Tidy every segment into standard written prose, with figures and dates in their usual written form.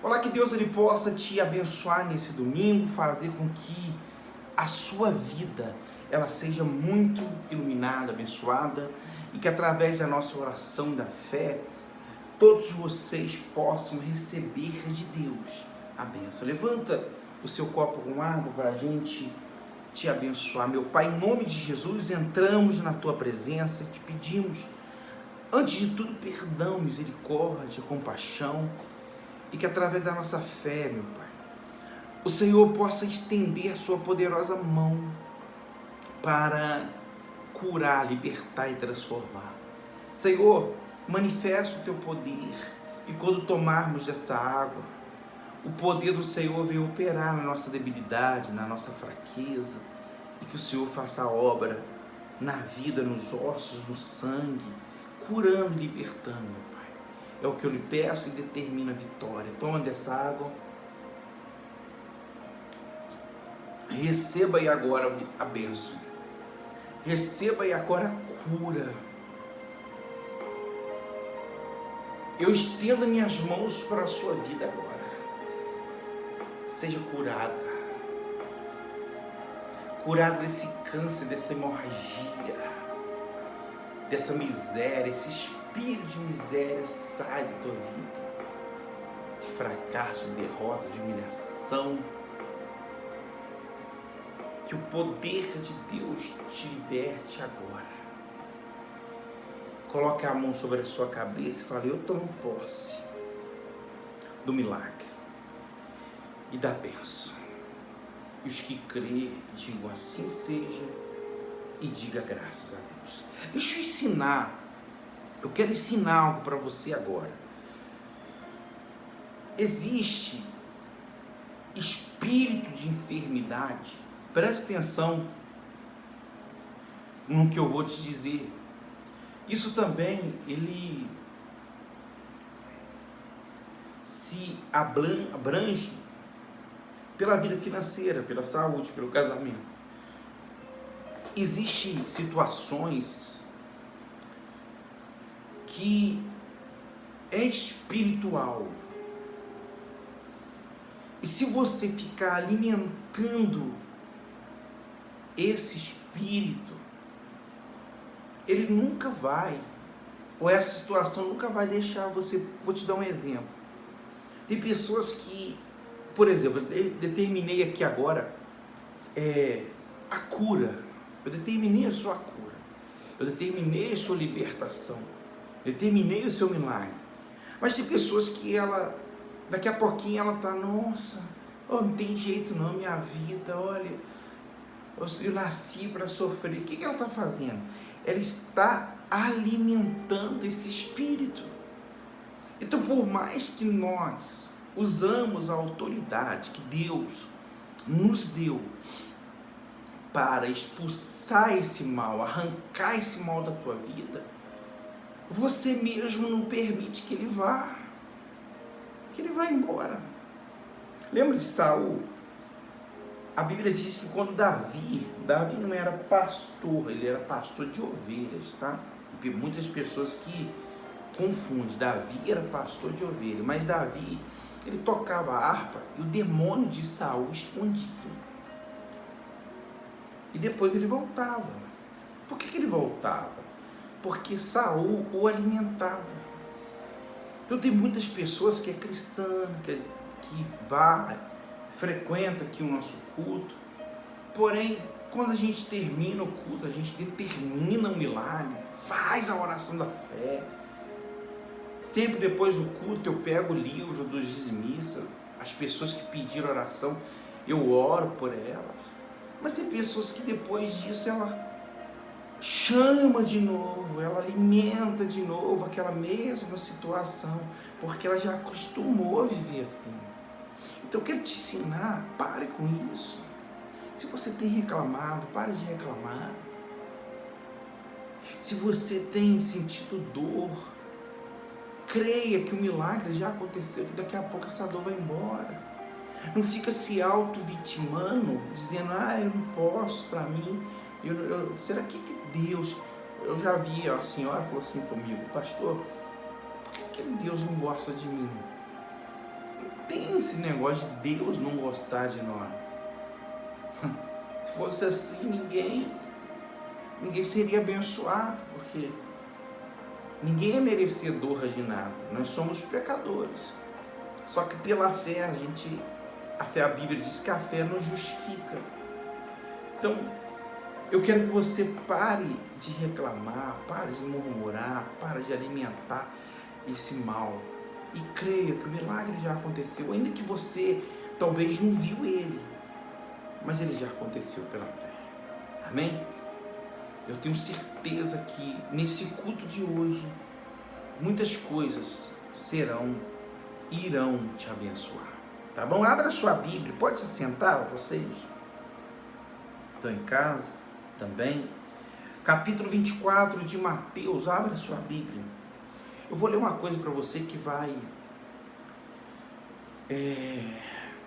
Olá, que Deus ele possa te abençoar nesse domingo, fazer com que a sua vida ela seja muito iluminada, abençoada, e que através da nossa oração da fé, todos vocês possam receber de Deus a bênção. Levanta o seu copo com água para a gente te abençoar. Meu Pai, em nome de Jesus, entramos na Tua presença e te pedimos, antes de tudo, perdão, misericórdia, compaixão, e que através da nossa fé, meu Pai, o Senhor possa estender a sua poderosa mão para curar, libertar e transformar. Senhor, manifesta o Teu poder, e quando tomarmos dessa água, o poder do Senhor vem operar na nossa debilidade, na nossa fraqueza, e que o Senhor faça a obra na vida, nos ossos, no sangue, curando e libertando, meu Pai. É o que eu lhe peço e determina a vitória. Toma dessa água. Receba aí agora a bênção. Receba aí agora a cura. Eu estendo minhas mãos para a sua vida agora. Seja curada. Curada desse câncer, dessa hemorragia, dessa miséria, esse espírito de miséria sai da tua vida. De fracasso, de derrota, de humilhação. Que o poder de Deus te liberte agora. Coloque a mão sobre a sua cabeça e fale: eu tomo posse do milagre e da bênção. E os que crêem, digam assim seja, e diga graças a Deus. Deixa eu ensinar, eu quero ensinar algo para você agora. Existe espírito de enfermidade, preste atenção no que eu vou te dizer. Isso também, ele se abrange pela vida financeira, pela saúde, pelo casamento. Existem situações que é espiritual. E se você ficar alimentando esse espírito, ele nunca vai, ou essa situação nunca vai deixar você. Vou te dar um exemplo. Tem pessoas que, por exemplo, eu determinei aqui agora a cura. Eu determinei a sua cura. Eu determinei a sua libertação. Determinei o seu milagre. Mas tem pessoas que daqui a pouquinho ela está, nossa, não tem jeito não, minha vida, olha, eu nasci para sofrer. O que ela está fazendo? Ela está alimentando esse espírito. Então, por mais que nós usamos a autoridade que Deus nos deu para expulsar esse mal, arrancar esse mal da tua vida, você mesmo não permite que ele vá embora. Lembra de Saul? A Bíblia diz que quando Davi não era pastor, ele era pastor de ovelhas, tá? E muitas pessoas que confundem, Davi era pastor de ovelhas, mas Davi, ele tocava a harpa e o demônio de Saul escondia. E depois ele voltava. Por que ele voltava? Porque Saul o alimentava. Então tem muitas pessoas que é cristã, que frequenta aqui o nosso culto, porém, quando a gente termina o culto, a gente determina um milagre, faz a oração da fé. Sempre depois do culto eu pego o livro dos dizimistas, as pessoas que pediram oração, eu oro por elas. Mas tem pessoas que depois disso ela chama de novo, ela alimenta de novo aquela mesma situação, porque ela já acostumou a viver assim. Então eu quero te ensinar, pare com isso. Se você tem reclamado, pare de reclamar. Se você tem sentido dor, creia que o milagre já aconteceu, que daqui a pouco essa dor vai embora. Não fica se auto-vitimando, dizendo, eu não posso, para mim, será que Deus... Eu já vi, a senhora falou assim comigo, pastor, por que Deus não gosta de mim? Não tem esse negócio de Deus não gostar de nós. Se fosse assim, ninguém seria abençoado, porque ninguém é merecedor de nada. Nós somos pecadores. Só que pela fé a Bíblia diz que a fé nos justifica. Então, eu quero que você pare de reclamar, pare de murmurar, pare de alimentar esse mal. E creia que o milagre já aconteceu, ainda que você talvez não viu ele, mas ele já aconteceu pela fé. Amém? Eu tenho certeza que nesse culto de hoje, muitas coisas irão te abençoar. Tá bom? Abra sua Bíblia, pode se sentar, vocês estão em casa também. Capítulo 24 de Mateus, abra sua Bíblia. Eu vou ler uma coisa para você que vai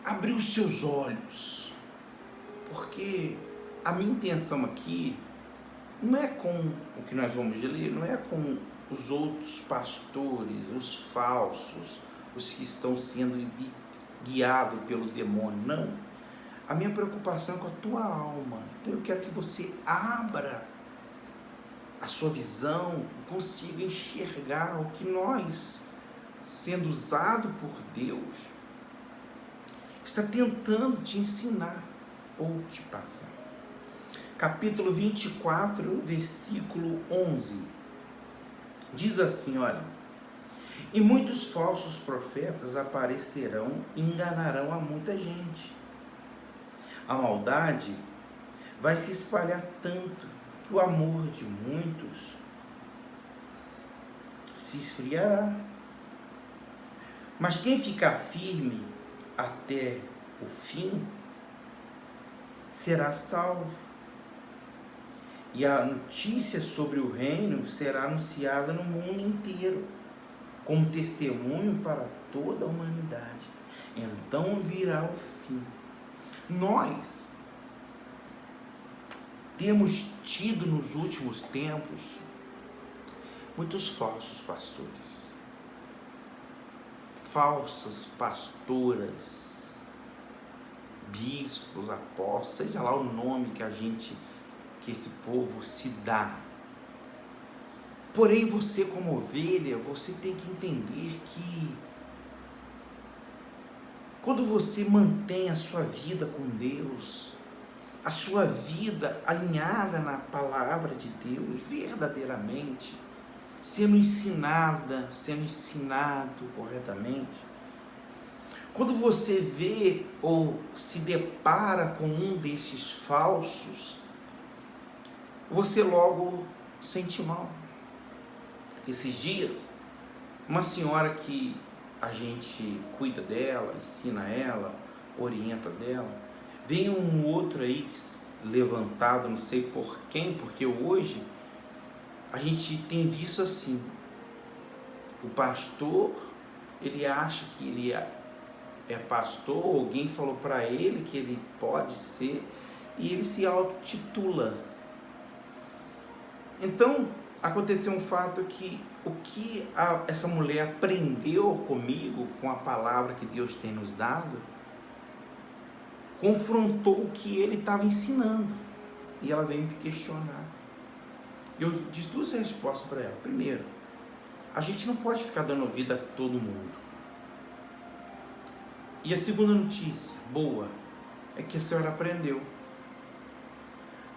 abrir os seus olhos, porque a minha intenção aqui não é com o que nós vamos ler, não é com os outros pastores, os falsos, os que estão sendo guiados pelo demônio, não. A minha preocupação é com a tua alma. Então eu quero que você abra a sua visão e consiga enxergar o que nós, sendo usado por Deus, está tentando te ensinar ou te passar. Capítulo 24, versículo 11. Diz assim, olha: e muitos falsos profetas aparecerão e enganarão a muita gente. A maldade vai se espalhar tanto que o amor de muitos se esfriará. Mas quem ficar firme até o fim será salvo. E a notícia sobre o reino será anunciada no mundo inteiro, como testemunho para toda a humanidade. Então virá o fim. Nós temos tido nos últimos tempos muitos falsos pastores, falsas pastoras, bispos, apóstolos, seja lá o nome que esse povo se dá. Porém, você como ovelha, você tem que entender que quando você mantém a sua vida com Deus, a sua vida alinhada na palavra de Deus, verdadeiramente, sendo ensinado corretamente, quando você vê ou se depara com um desses falsos, você logo sente mal. Esses dias, uma senhora que a gente cuida dela, ensina ela, orienta dela, vem um outro aí levantado, não sei por quem, porque hoje a gente tem visto assim, o pastor, ele acha que ele é pastor, alguém falou para ele que ele pode ser, e ele se autotitula. Então, aconteceu um fato que o que essa mulher aprendeu comigo, com a palavra que Deus tem nos dado, confrontou o que ele estava ensinando. E ela veio me questionar. Eu disse duas respostas para ela. Primeiro, a gente não pode ficar dando ouvido a todo mundo. E a segunda notícia, boa, é que a senhora aprendeu.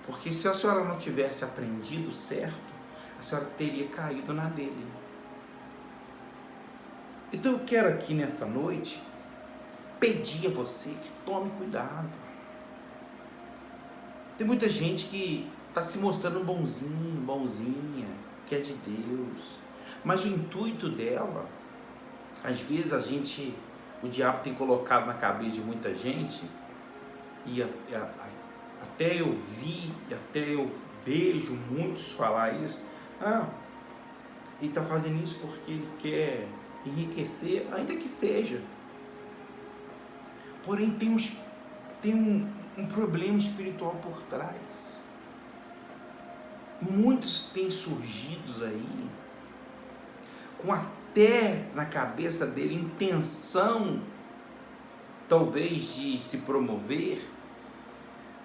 Porque se a senhora não tivesse aprendido certo, a senhora teria caído na dele. Então eu quero aqui nessa noite pedir a você que tome cuidado. Tem muita gente que está se mostrando bonzinho, bonzinha, que é de Deus, mas o intuito dela, às vezes o diabo tem colocado na cabeça de muita gente, e até eu vi, até eu vejo muitos falar isso, ele está fazendo isso porque ele quer enriquecer, ainda que seja. Porém, tem um problema espiritual por trás. Muitos têm surgido aí, com até na cabeça dele intenção talvez de se promover,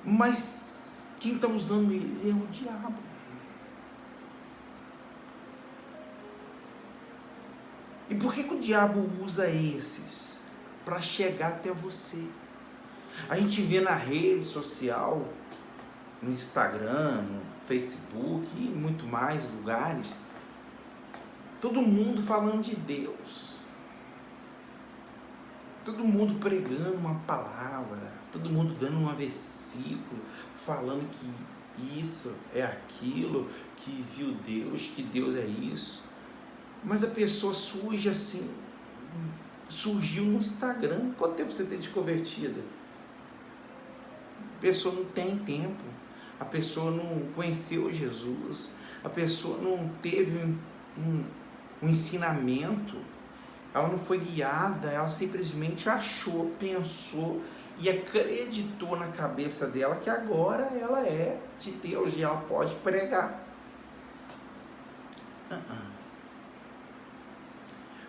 mas quem está usando eles é o diabo. E por que o diabo usa esses? Para chegar até você. A gente vê na rede social, no Instagram, no Facebook e muito mais lugares, todo mundo falando de Deus, todo mundo pregando uma palavra, todo mundo dando um versículo, falando que isso é aquilo, que viu Deus, que Deus é isso. Mas a pessoa surge assim, surgiu no Instagram. Quanto tempo você tem de convertida? A pessoa não tem tempo, a pessoa não conheceu Jesus, a pessoa não teve um ensinamento, ela não foi guiada, ela simplesmente achou, pensou e acreditou na cabeça dela que agora ela é de Deus e ela pode pregar.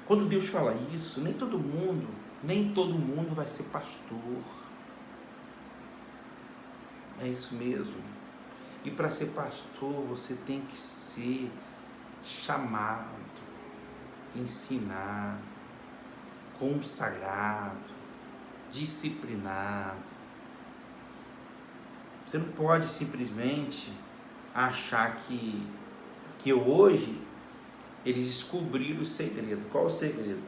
Quando Deus fala isso, nem todo mundo vai ser pastor. É isso mesmo. E para ser pastor, você tem que ser chamado, ensinar, consagrado, disciplinado. Você não pode simplesmente achar que hoje eles descobriram o segredo. Qual o segredo?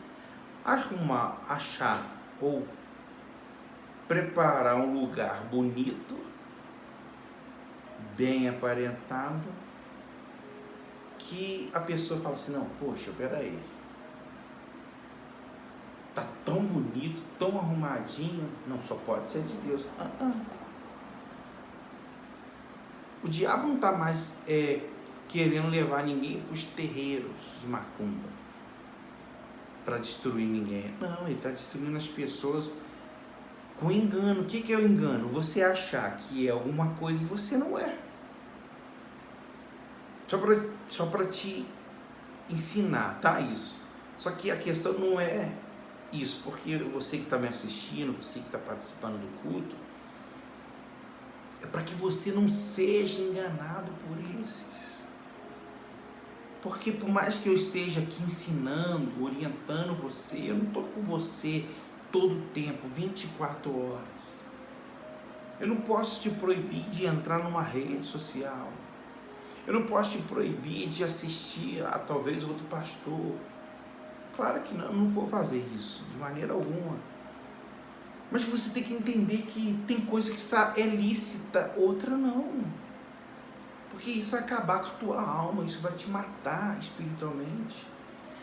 Achar ou preparar um lugar bonito, bem aparentado, que a pessoa fala assim, não, poxa, peraí, tá tão bonito, tão arrumadinho, não, só pode ser de Deus. O diabo não está mais querendo levar ninguém para os terreiros de macumba para destruir ninguém. Não, ele está destruindo as pessoas com engano. O que é o engano? Você achar que é alguma coisa e você não é. Só para te ensinar, tá? Isso. Só que a questão não é isso, porque você que está me assistindo, você que está participando do culto, é para que você não seja enganado por esses. Porque por mais que eu esteja aqui ensinando, orientando você, eu não estou com você todo o tempo, 24 horas. Eu não posso te proibir de entrar numa rede social. Eu não posso te proibir de assistir a talvez outro pastor. Claro que não vou fazer isso, de maneira alguma. Mas você tem que entender que tem coisa que é lícita, outra não. Porque isso vai acabar com a tua alma, isso vai te matar espiritualmente.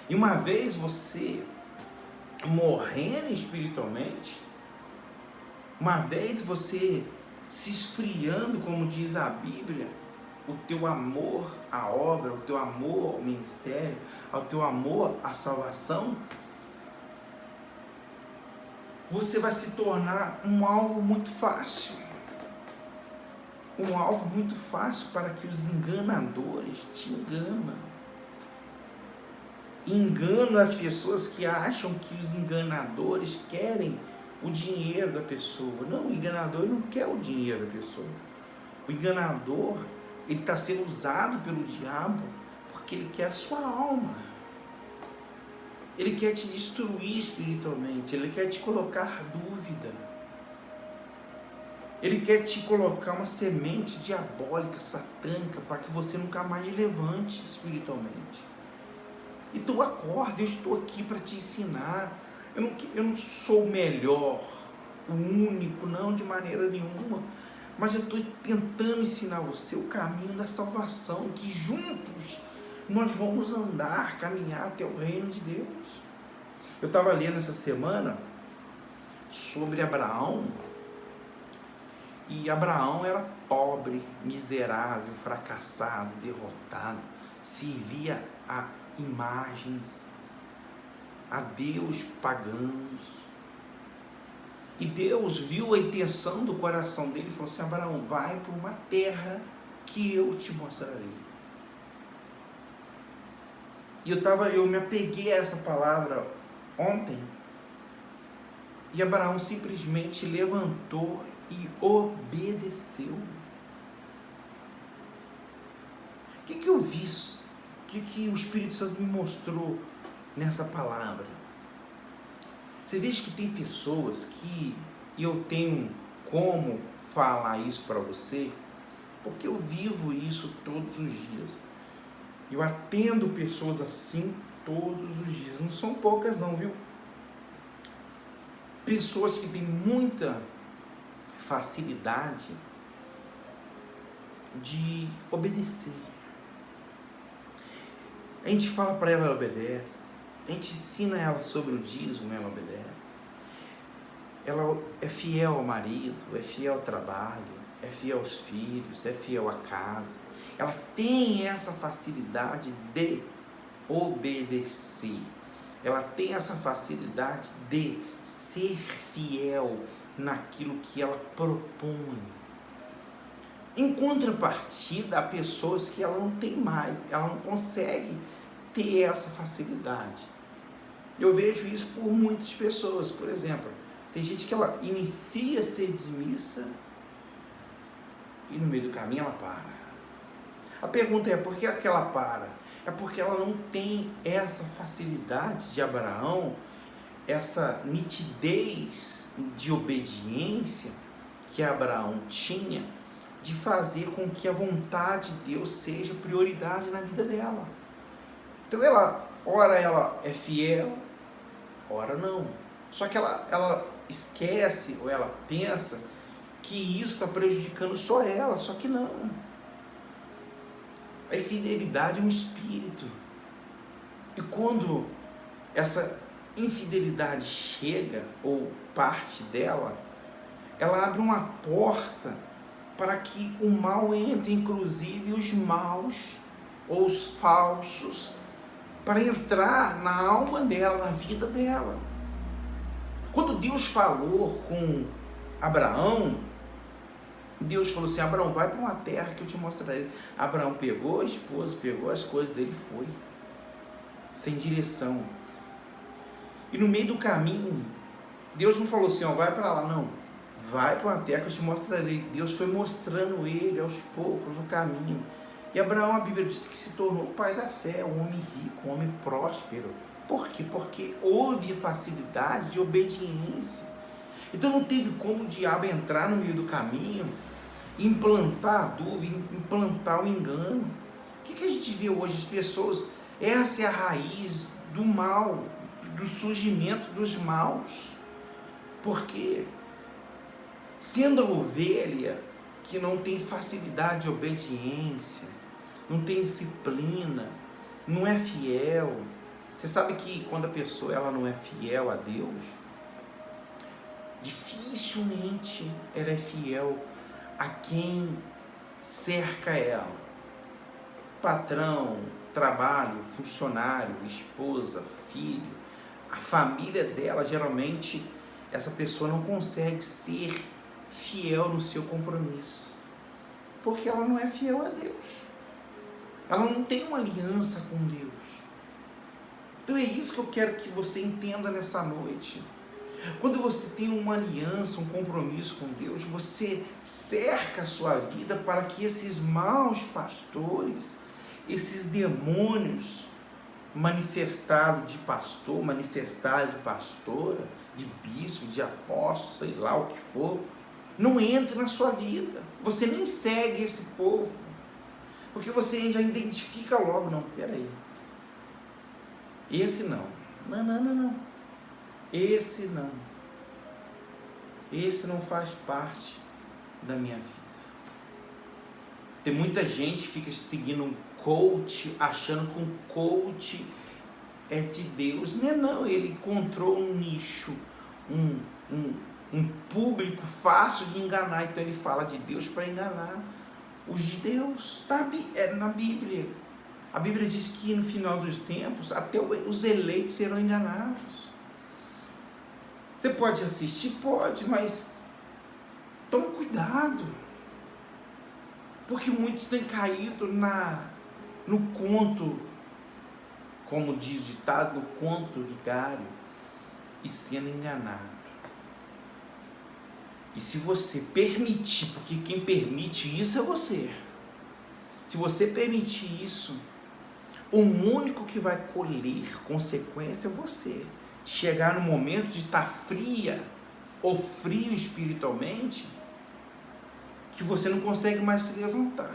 E uma vez você morrendo espiritualmente, uma vez você se esfriando, como diz a Bíblia, o teu amor à obra, o teu amor ao ministério, o teu amor à salvação, você vai se tornar um alvo muito fácil. Um alvo muito fácil para que os enganadores te enganam. Enganam as pessoas que acham que os enganadores querem o dinheiro da pessoa. Não, o enganador não quer o dinheiro da pessoa. O enganador, ele está sendo usado pelo diabo porque ele quer a sua alma. Ele quer te destruir espiritualmente, ele quer te colocar dúvida. Ele quer te colocar uma semente diabólica, satânica, para que você nunca mais levante espiritualmente. Então acorda, eu estou aqui para te ensinar. Eu não sou o melhor, o único, não, de maneira nenhuma. Mas eu estou tentando ensinar você o caminho da salvação, que juntos nós vamos andar, caminhar até o reino de Deus. Eu estava lendo essa semana sobre Abraão. E Abraão era pobre, miserável, fracassado, derrotado, servia a imagens, a deus pagãos. E Deus viu a intenção do coração dele e falou assim, Abraão, vai para uma terra que eu te mostrarei. E eu me apeguei a essa palavra ontem, E Abraão simplesmente levantou e obedeceu. O que eu vi? O que o Espírito Santo me mostrou nessa palavra? Você veja que tem pessoas que eu tenho como falar isso para você, porque eu vivo isso todos os dias. Eu atendo pessoas assim todos os dias. Não são poucas não, viu? Pessoas que têm muita facilidade de obedecer. A gente fala para ela, ela obedece. A gente ensina ela sobre o dízimo, ela obedece. Ela é fiel ao marido, é fiel ao trabalho, é fiel aos filhos, é fiel à casa. Ela tem essa facilidade de obedecer. Ela tem essa facilidade de ser fiel naquilo que ela propõe. Em contrapartida, há pessoas que ela não tem mais, ela não consegue ter essa facilidade. Eu vejo isso por muitas pessoas. Por exemplo, tem gente que ela inicia a ser dizimista e no meio do caminho ela para. A pergunta é, por que ela para? É porque ela não tem essa facilidade de Abraão, essa nitidez de obediência que Abraão tinha, de fazer com que a vontade de Deus seja prioridade na vida dela. Então ora ela é fiel, ora não. Só que ela esquece ou ela pensa que isso está prejudicando só ela, só que não. A infidelidade é um espírito. E quando essa infidelidade chega, ou parte dela, ela abre uma porta para que o mal entre, inclusive os maus ou os falsos, para entrar na alma dela, na vida dela. Quando Deus falou com Abraão, Deus falou assim, Abraão, vai para uma terra que eu te mostrarei. Abraão pegou a esposa, pegou as coisas dele e foi, sem direção. E no meio do caminho, Deus não falou assim, ó, vai para lá, não. Vai para uma terra que eu te mostrarei. Deus foi mostrando ele aos poucos no caminho. E Abraão, a Bíblia diz que se tornou o pai da fé, um homem rico, um homem próspero. Por quê? Porque houve facilidade de obediência. Então não teve como o diabo entrar no meio do caminho, implantar a dúvida, implantar o engano. O que a gente vê hoje? As pessoas, essa é a raiz do mal, do surgimento dos maus. Porque sendo a ovelha que não tem facilidade de obediência, não tem disciplina, não é fiel. Você sabe que quando a pessoa ela não é fiel a Deus, dificilmente ela é fiel a quem cerca ela. Patrão, trabalho, funcionário, esposa, filho, a família dela, geralmente essa pessoa não consegue ser fiel no seu compromisso, porque ela não é fiel a Deus, ela não tem uma aliança com Deus. Então é isso que eu quero que você entenda nessa noite. Quando você tem uma aliança, um compromisso com Deus, você cerca a sua vida para que esses maus pastores, esses demônios manifestados de pastor, manifestados de pastora, de bispo, de apóstolo, sei lá o que for, não entre na sua vida. Você nem segue esse povo, porque você já identifica logo, não, peraí, esse não, não, esse não faz parte da minha vida. Tem muita gente que fica seguindo um coach, achando que um coach é de Deus. Não, ele encontrou um nicho, um público fácil de enganar, então ele fala de Deus para enganar os judeus. Na Bíblia, a Bíblia diz que no final dos tempos, até os eleitos serão enganados. Você pode assistir? Pode, mas tome cuidado, porque muitos têm caído no conto, como diz o ditado, no conto vigário, e sendo enganado. E se você permitir, porque quem permite isso é você. Se você permitir isso, o único que vai colher consequência é você. Chegar no momento de estar fria ou frio espiritualmente, que você não consegue mais se levantar.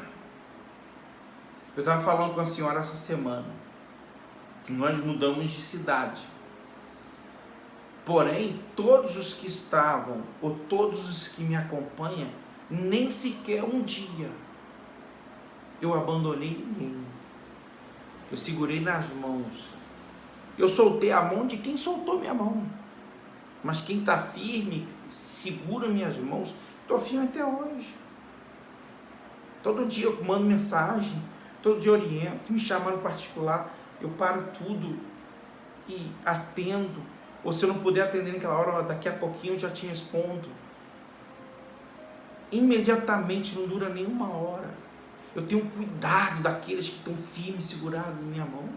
Eu estava falando com a senhora essa semana. Nós mudamos de cidade. Porém, todos os que estavam, ou todos os que me acompanham, nem sequer um dia eu abandonei ninguém. Eu segurei nas mãos. Eu soltei a mão de quem soltou minha mão. Mas quem está firme, segura minhas mãos, estou firme até hoje. Todo dia eu mando mensagem, todo dia eu oriento, me chamam no particular, eu paro tudo e atendo. Ou se eu não puder atender naquela hora, daqui a pouquinho eu já te respondo. Imediatamente, não dura nem uma hora. Eu tenho cuidado daqueles que estão firmes, segurados na minha mão.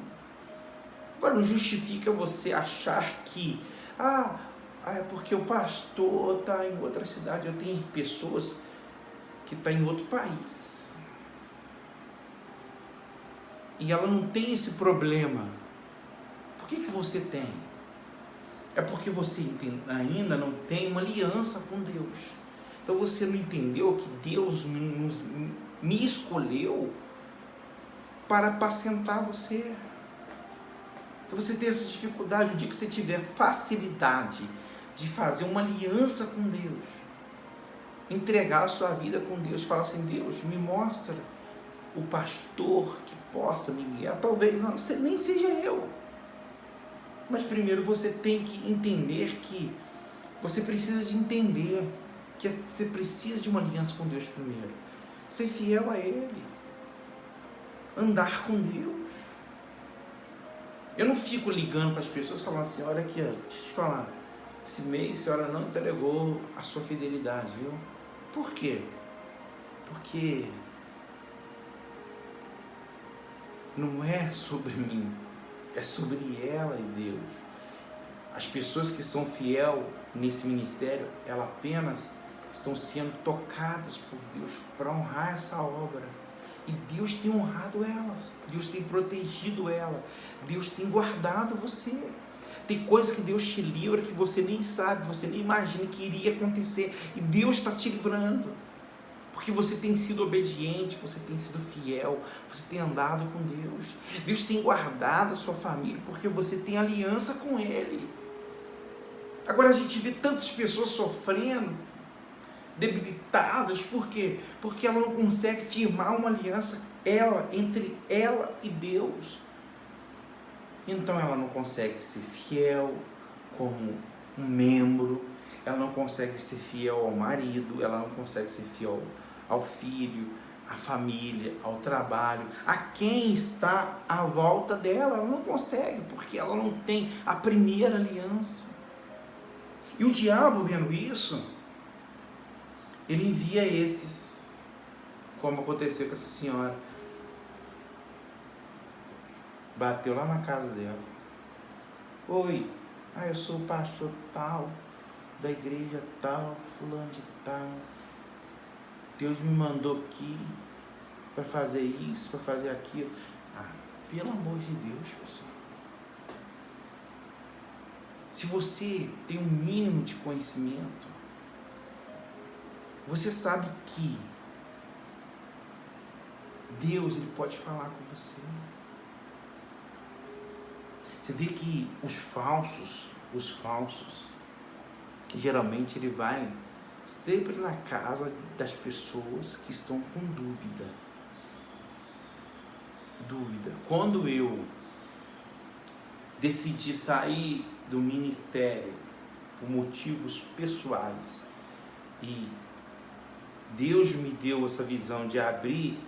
Agora, não justifica você achar que é porque o pastor está em outra cidade. Eu tenho pessoas que estão em outro país. E ela não tem esse problema. Por que você tem? É porque você ainda não tem uma aliança com Deus. Então você não entendeu que Deus me escolheu para apacentar você. Então você tem essa dificuldade. O dia que você tiver facilidade de fazer uma aliança com Deus, entregar a sua vida com Deus, falar assim: Deus, me mostra o pastor que possa me guiar. Talvez não, nem seja eu. Mas primeiro você tem que entender que você precisa de entender que você precisa de uma aliança com Deus primeiro. Ser fiel a Ele. Andar com Deus. Eu não fico ligando para as pessoas falando assim: olha aqui, deixa eu te falar, esse mês a senhora não entregou a sua fidelidade, viu? Por quê? Porque não é sobre mim, é sobre ela e Deus. As pessoas que são fiel nesse ministério, elas apenas estão sendo tocadas por Deus para honrar essa obra. E Deus tem honrado elas, Deus tem protegido ela, Deus tem guardado você. Tem coisa que Deus te livra que você nem sabe, você nem imagina que iria acontecer. E Deus está te livrando. Porque você tem sido obediente, você tem sido fiel, você tem andado com Deus. Deus tem guardado a sua família porque você tem aliança com Ele. Agora a gente vê tantas pessoas sofrendo, debilitadas. Por quê? Porque ela não consegue firmar uma aliança entre ela e Deus. Então ela não consegue ser fiel como um membro, ela não consegue ser fiel ao marido, ela não consegue ser fiel ao filho, à família, ao trabalho, a quem está à volta dela. Ela não consegue, porque ela não tem a primeira aliança. E o diabo, vendo isso, ele envia esses, como aconteceu com essa senhora. Bateu lá na casa dela. Oi, eu sou o pastor tal, da igreja tal, fulano de tal. Deus me mandou aqui para fazer isso, para fazer aquilo. Pelo amor de Deus, pessoal. Se você tem um mínimo de conhecimento, você sabe que Deus, Ele pode falar com você. Você vê que os falsos, geralmente ele vai sempre na casa das pessoas que estão com dúvida. Quando eu decidi sair do ministério por motivos pessoais e Deus me deu essa visão de abrir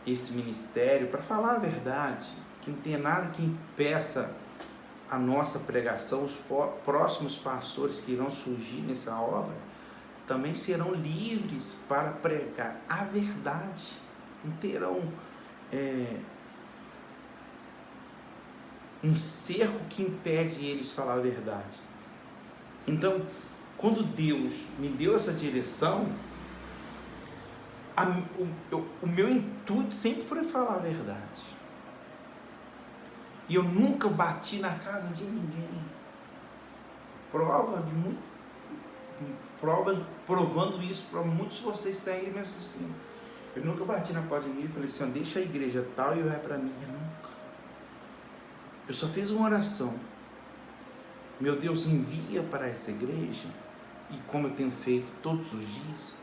esse ministério, para falar a verdade, que não tem nada que impeça a nossa pregação. Os próximos pastores que irão surgir nessa obra também serão livres para pregar a verdade, não terão um cerco que impede eles falar a verdade. Então, quando Deus me deu essa direção, o meu intuito sempre foi falar a verdade. E eu nunca bati na casa de ninguém. Provando isso para muitos de vocês que estão aí me assistindo. Eu nunca bati na porta de ninguém e falei assim, deixa a igreja tal e vai para mim. Nunca. Eu só fiz uma oração. Meu Deus, envia para essa igreja, e como eu tenho feito todos os dias,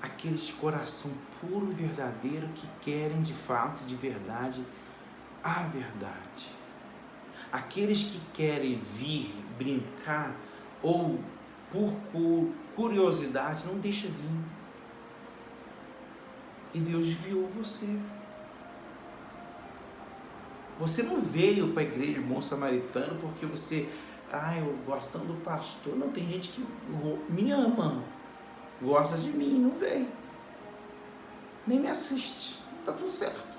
aqueles de coração puro e verdadeiro que querem de fato, de verdade, a verdade. Aqueles que querem vir brincar ou por curiosidade, não deixa vir. E Deus enviou você. Você não veio para a igreja Bom Samaritano porque você, eu gosto tanto do pastor. Não, tem gente que me ama, gosta de mim, não veio. Nem me assiste, tá tudo certo.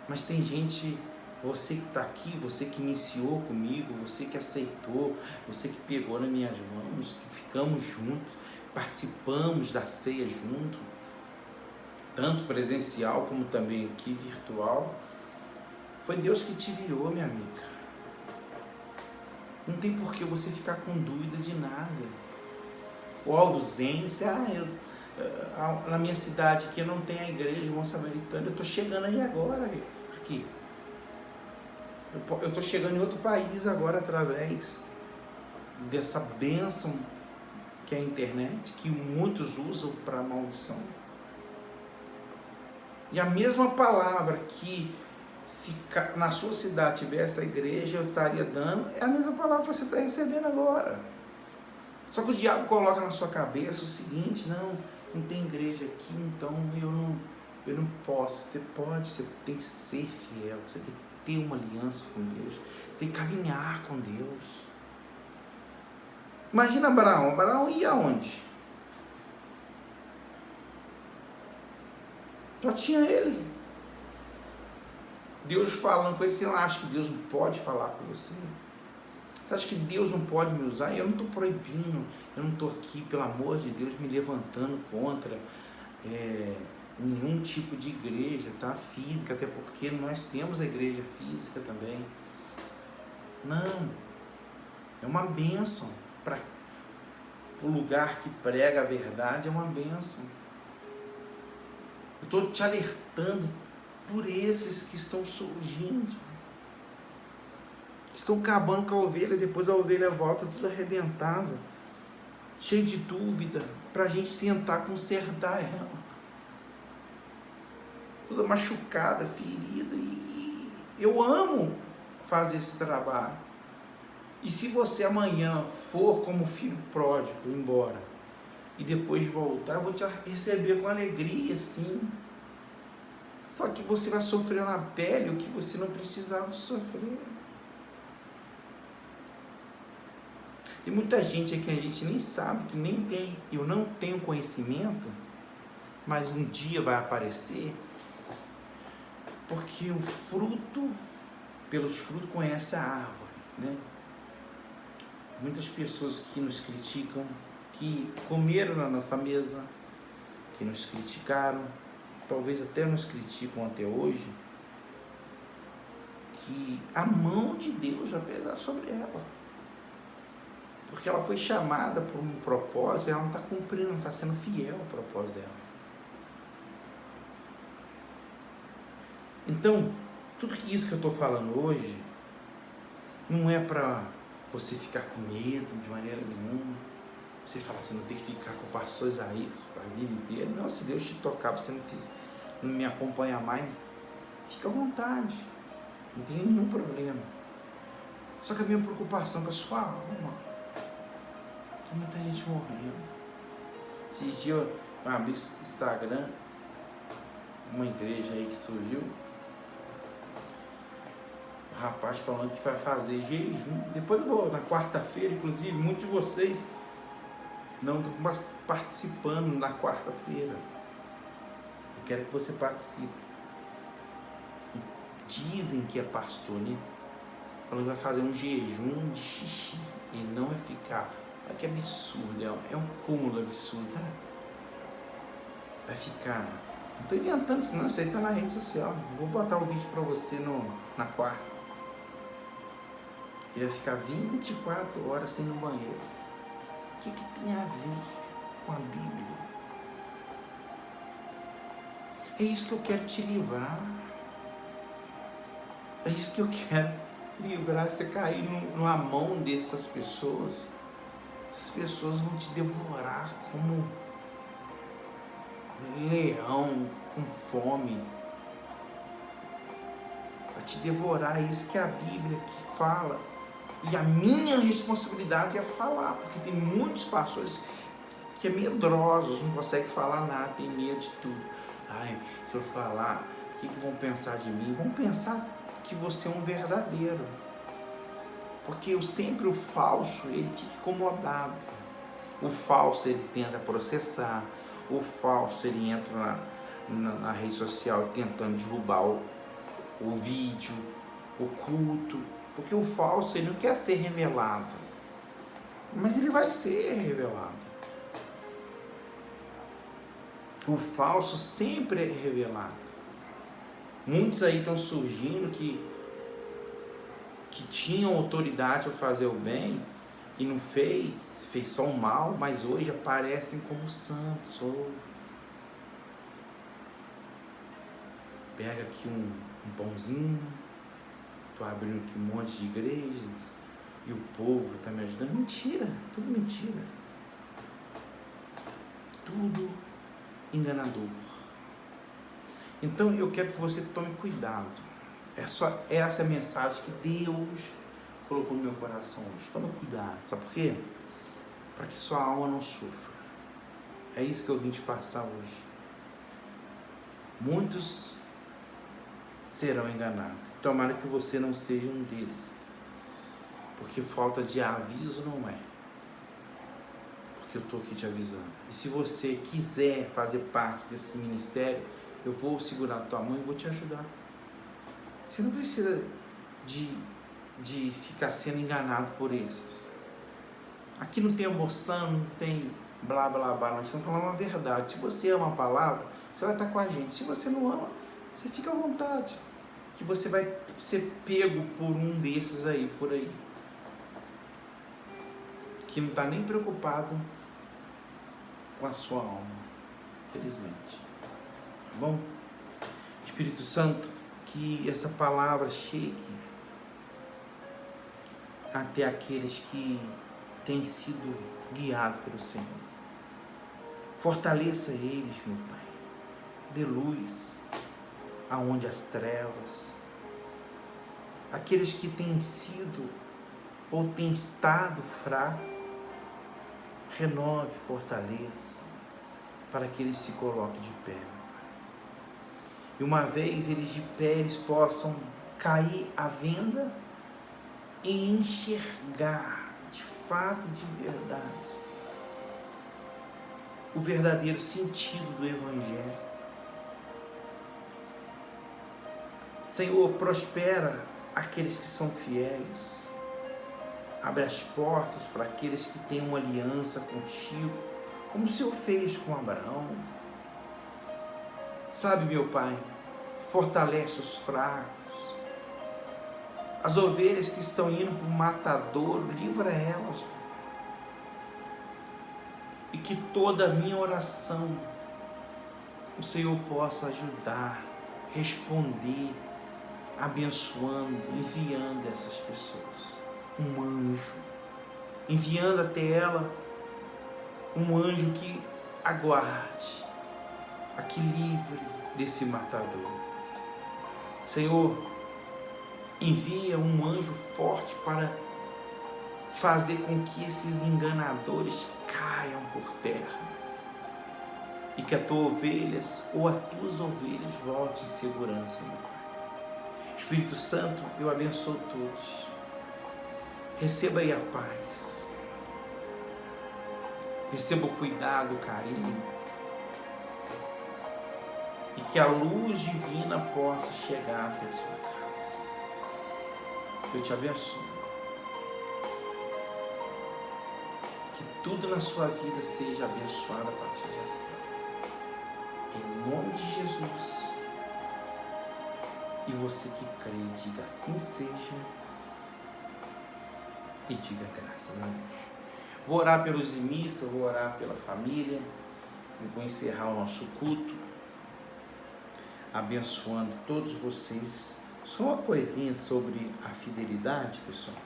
Mas tem gente, você que está aqui, você que iniciou comigo, você que aceitou, você que pegou nas minhas mãos, que ficamos juntos, participamos da ceia junto, tanto presencial como também aqui virtual. Foi Deus que te enviou, minha amiga. Não tem por que você ficar com dúvida de nada. Ou ausência, na minha cidade aqui não tem a igreja Bom Samaritano, eu estou chegando aí agora, aqui. Eu estou chegando em outro país agora através dessa bênção que é a internet, que muitos usam para maldição. E a mesma palavra que se na sua cidade tivesse a igreja, eu estaria dando, é a mesma palavra que você está recebendo agora. Só que o diabo coloca na sua cabeça o seguinte, não tem igreja aqui, então eu não posso. Você pode, você tem que ser fiel, você tem que ter uma aliança com Deus, você tem que caminhar com Deus. Imagina Abraão ia aonde? Só tinha ele. Deus falando com ele, você não acha que Deus não pode falar com você? Você acha que Deus não pode me usar? Eu não estou proibindo, eu não estou aqui, pelo amor de Deus, me levantando contra nenhum tipo de igreja, tá? Física, até porque nós temos a igreja física também. Não, é uma bênção. Para o lugar que prega a verdade, é uma bênção. Eu estou te alertando por esses que estão surgindo, que estão acabando com a ovelha, depois a ovelha volta toda arrebentada, cheia de dúvida, para a gente tentar consertar ela, toda machucada, ferida. E eu amo fazer esse trabalho. E se você amanhã for como filho pródigo, embora, e depois voltar, eu vou te receber com alegria, sim. Só que você vai sofrer na pele o que você não precisava sofrer. Tem muita gente aqui que a gente nem sabe, que nem tem, eu não tenho conhecimento, mas um dia vai aparecer, porque o fruto, pelos frutos conhece a árvore, né? Muitas pessoas que nos criticam, que comeram na nossa mesa, que nos criticaram, talvez até nos criticam até hoje, que a mão de Deus vai pesar sobre ela. Porque ela foi chamada por um propósito e ela não está cumprindo, não está sendo fiel ao propósito dela. Então, tudo isso que eu estou falando hoje, não é para você ficar com medo de maneira nenhuma. Você fala assim, não tem que ficar com o pastor Isaías para a vida inteira. Não, se Deus te tocar, você não me acompanha mais, fica à vontade, não tem nenhum problema. Só que a minha preocupação com a sua alma, tem muita gente morrendo. Esses dias eu abri o Instagram, uma igreja aí que surgiu, o rapaz falando que vai fazer jejum. Depois eu vou na quarta-feira, inclusive muitos de vocês não estão participando na quarta-feira. Eu quero que você participe. Dizem que é pastor, né? Falando que vai fazer um jejum de xixi. E não é ficar. ficar. Olha que absurdo, é um cúmulo absurdo, tá? Vai ficar. Não tô inventando isso não, isso aí tá na rede social. Vou botar o vídeo pra você na quarta. Ele vai ficar 24 horas sem ir no banheiro. O que tem a ver com a Bíblia? É isso que eu quero te livrar. É isso que eu quero livrar. Você cair numa mão dessas pessoas. Essas pessoas vão te devorar como leão com fome. Vai te devorar. É isso que a Bíblia que fala. E a minha responsabilidade é falar. Porque tem muitos pastores que é medrosos, não conseguem falar nada, tem medo de tudo. Ai, se eu falar, o que vão pensar de mim? Vão pensar que você é um verdadeiro. Porque sempre o falso, ele fica incomodado. O falso, ele tenta processar. O falso, ele entra na rede social tentando derrubar o vídeo, o culto. Porque o falso, ele não quer ser revelado. Mas ele vai ser revelado. O falso sempre é revelado. Muitos aí estão surgindo que tinham autoridade para fazer o bem e não fez só o mal, mas hoje aparecem como santos. Pega aqui um pãozinho, tô abrindo aqui um monte de igrejas e o povo está me ajudando. Mentira, tudo mentira. Tudo enganador. Então eu quero que você tome cuidado. É só essa mensagem que Deus colocou no meu coração hoje. Tome cuidado. Sabe por quê? Para que sua alma não sofra. É isso que eu vim te passar hoje. Muitos serão enganados. Tomara que você não seja um desses. Porque falta de aviso não é. Que eu estou aqui te avisando. E se você quiser fazer parte desse ministério, eu vou segurar a tua mão e vou te ajudar. Você não precisa de ficar sendo enganado por esses. Aqui não tem emoção, não tem blá blá blá, nós estamos falando uma verdade. Se você ama a palavra, você vai estar com a gente. Se você não ama, você fica à vontade. Que você vai ser pego por um desses aí, por aí. Que não está nem preocupado com a sua alma, felizmente. Tá bom? Espírito Santo, que essa palavra chegue até aqueles que têm sido guiados pelo Senhor. Fortaleça eles, meu Pai. Dê luz aonde as trevas. Aqueles que têm sido ou têm estado fracos, renove, fortaleça, para que eles se coloquem de pé. E uma vez eles de pé, eles possam cair à venda e enxergar de fato e de verdade o verdadeiro sentido do Evangelho. Senhor, prospera aqueles que são fiéis. Abre as portas para aqueles que têm uma aliança contigo, como o Senhor fez com Abraão. Sabe, meu Pai, fortalece os fracos. As ovelhas que estão indo para o matadouro, livra elas. E que toda a minha oração o Senhor possa ajudar, responder, abençoando, enviando essas pessoas. Um anjo, enviando até ela um anjo que aguarde, a que livre desse matador. Senhor, envia um anjo forte para fazer com que esses enganadores caiam por terra e que as tuas ovelhas ou as tuas ovelhas voltem em segurança, meu Pai. Espírito Santo, eu abençoo todos. Receba aí a paz. Receba o cuidado, o carinho. E que a luz divina possa chegar até a sua casa. Eu te abençoo. Que tudo na sua vida seja abençoado a partir de agora. Em nome de Jesus. E você que crê, diga assim seja. E diga graças a Deus. Vou orar pelos dizimistas, vou orar pela família. E vou encerrar o nosso culto. Abençoando todos vocês. Só uma coisinha sobre a fidelidade, pessoal.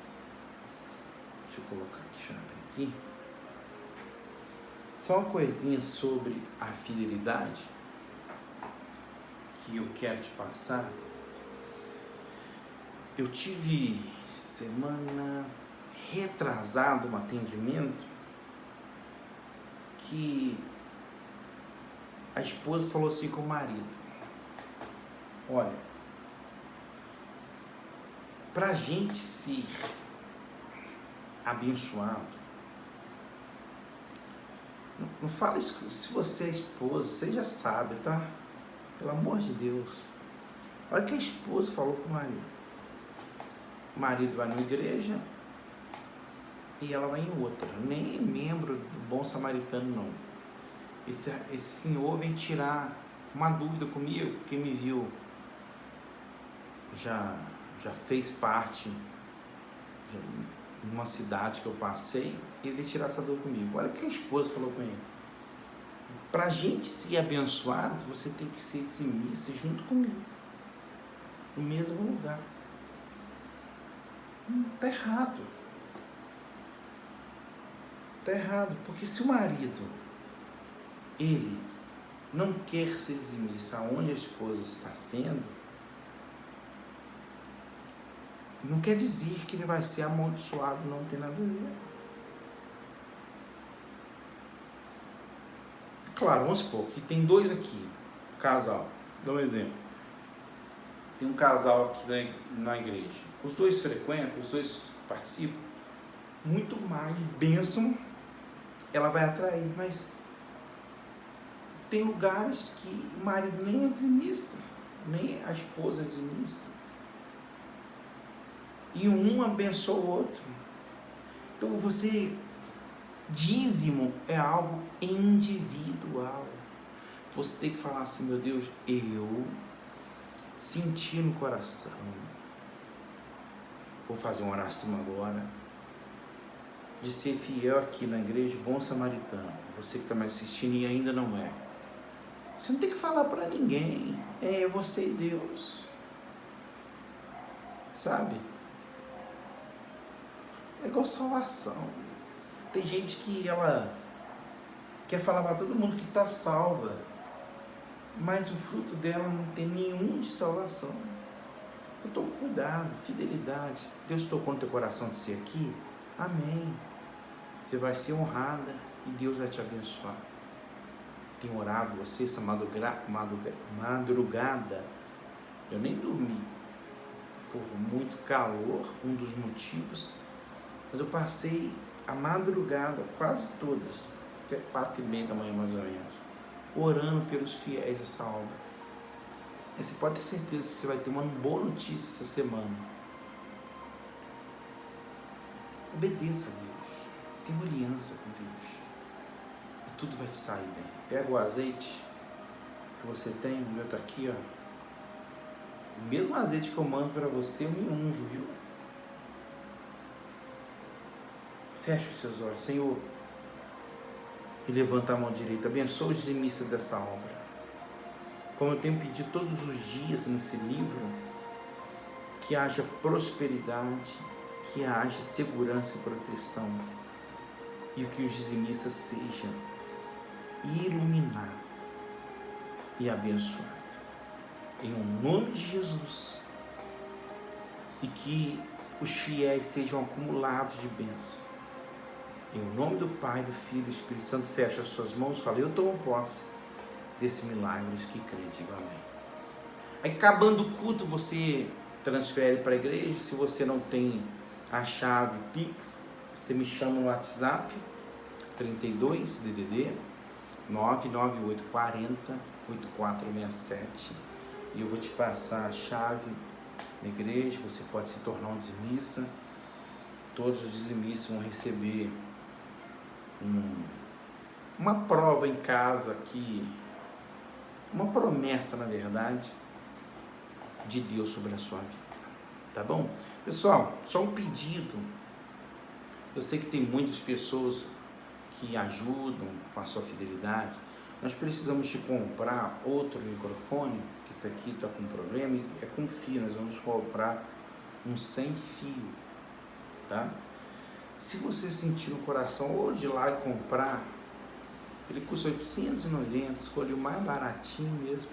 Deixa eu colocar aqui, deixa eu abrir aqui. Só uma coisinha sobre a fidelidade que eu quero te passar. Eu tive semana retrasada um atendimento que a esposa falou assim com o marido: olha, pra gente ser abençoado, não fala isso se você é esposa, você já sabe, tá? Pelo amor de Deus. Olha o que a esposa falou com o marido. O marido vai numa igreja e ela vai em outra. Nem é membro do Bom Samaritano, não. Esse senhor vem tirar uma dúvida comigo, porque me viu, já fez parte de uma cidade que eu passei, e ele veio tirar essa dúvida comigo. Olha o que a esposa falou com ele: pra gente ser abençoado, você tem que ser dizimista junto comigo, no mesmo lugar. Tá errado. Tá errado, porque se o marido, ele não quer ser dizimista onde a esposa está sendo, não quer dizer que ele vai ser amaldiçoado, não tem nada a ver. Claro, vamos supor que tem dois aqui, casal, dá um exemplo. Tem um casal aqui na igreja, os dois frequentam, os dois participam, muito mais bênção ela vai atrair, mas tem lugares que o marido nem é dizimista, nem a esposa é dizimista, e um abençoa o outro. Então dízimo é algo individual. Você tem que falar assim: meu Deus, eu senti no coração, vou fazer uma oração agora, de ser fiel aqui na igreja Bom Samaritano. Você que está me assistindo e ainda não é, você não tem que falar para ninguém, é você e Deus, sabe? É igual salvação. Tem gente que ela quer falar para todo mundo que está salva, mas o fruto dela não tem nenhum de salvação. Então toma cuidado, fidelidade. Deus tocou no teu coração de ser aqui, amém. Você vai ser honrada e Deus vai te abençoar. Tenho orado por você essa madrugada. Eu nem dormi por muito calor, um dos motivos, mas eu passei a madrugada, quase todas, até 4h30 da manhã mais ou menos, orando pelos fiéis dessa obra. E você pode ter certeza que você vai ter uma boa notícia essa semana. Obedeça a Deus, tenha uma aliança com Deus, e tudo vai te sair bem. Pega o azeite que você tem, o meu está aqui, ó. O mesmo azeite que eu mando para você, eu me unjo, viu? Feche os seus olhos, Senhor, e levanta a mão direita. Abençoa os dizimistas dessa obra. Como eu tenho pedido todos os dias nesse livro, que haja prosperidade, que haja segurança e proteção, e que os dizimistas sejam iluminados e abençoados. Em nome de Jesus. E que os fiéis sejam acumulados de bênção. Em nome do Pai, do Filho e do Espírito Santo, fecha as suas mãos e fala: eu tomo posse desse milagre que crê, diga amém. Aí, acabando o culto, você transfere para a igreja. Se você não tem a chave Pix, você me chama no WhatsApp, 32 DDD 99840 8467, e eu vou te passar a chave da igreja. Você pode se tornar um dizimista. Todos os dizimistas vão receber uma prova em casa uma promessa, na verdade, de Deus sobre a sua vida, tá bom? Pessoal, só um pedido. Eu sei que tem muitas pessoas que ajudam com a sua fidelidade. Nós precisamos de comprar outro microfone, que esse aqui está com problema, e é com fio. Nós vamos comprar um sem fio, tá? Se você sentir no coração ou de ir lá e comprar, ele custa 890, escolhi o mais baratinho mesmo,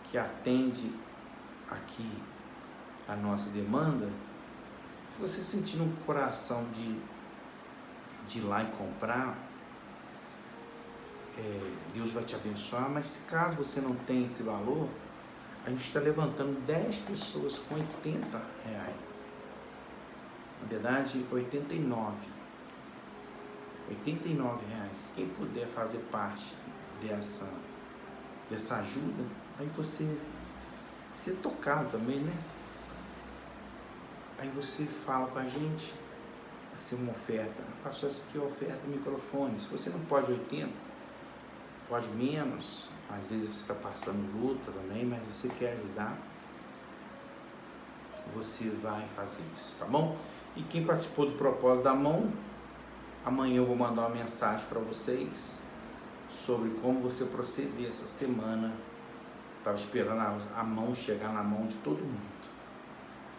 que atende aqui a nossa demanda. Se você sentir no coração de ir lá e comprar, Deus vai te abençoar. Mas caso você não tenha esse valor, a gente está levantando 10 pessoas com R$80. Na verdade, 89. R$89. Quem puder fazer parte dessa ajuda, aí você ser tocado também, né? Aí você fala com a gente, vai ser uma oferta. Passou essa aqui, a oferta do microfone. Se você não pode 80, pode menos. Às vezes você está passando luta também, mas você quer ajudar, você vai fazer isso, tá bom? E quem participou do propósito da mão, amanhã eu vou mandar uma mensagem para vocês sobre como você proceder essa semana. Estava esperando a mão chegar na mão de todo mundo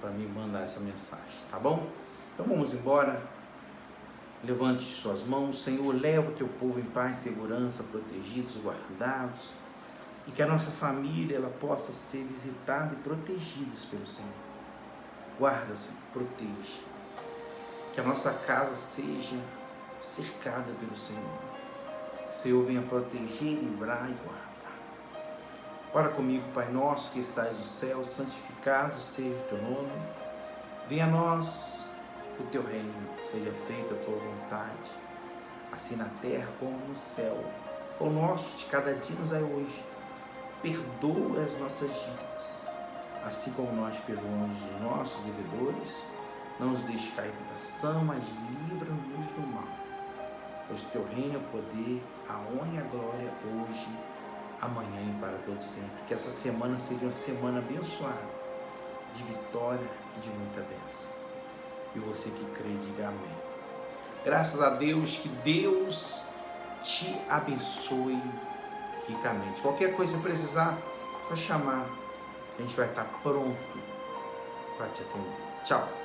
para me mandar essa mensagem, tá bom? Então vamos embora. Levante suas mãos. Senhor, leva o teu povo em paz, segurança, protegidos, guardados, e que a nossa família ela possa ser visitada e protegida pelo Senhor. Guarda, Senhor, proteja. Que a nossa casa seja cercada pelo Senhor. Que o Senhor venha proteger, livrar e guardar. Ora comigo, Pai nosso que estais no céu, santificado seja o teu nome. Venha a nós o teu reino, seja feita a tua vontade, assim na terra como no céu. O nosso de cada dia nos dai hoje. Perdoa as nossas dívidas, assim como nós perdoamos os nossos devedores. Não nos deixe cair em tentação, mas livra-nos do mal. Pois o teu reino é o poder, a honra e a glória hoje, amanhã e para todo sempre. Que essa semana seja uma semana abençoada, de vitória e de muita bênção. E você que crê, diga amém. Graças a Deus, que Deus te abençoe ricamente. Qualquer coisa que precisar, pode chamar. A gente vai estar pronto para te atender. Tchau.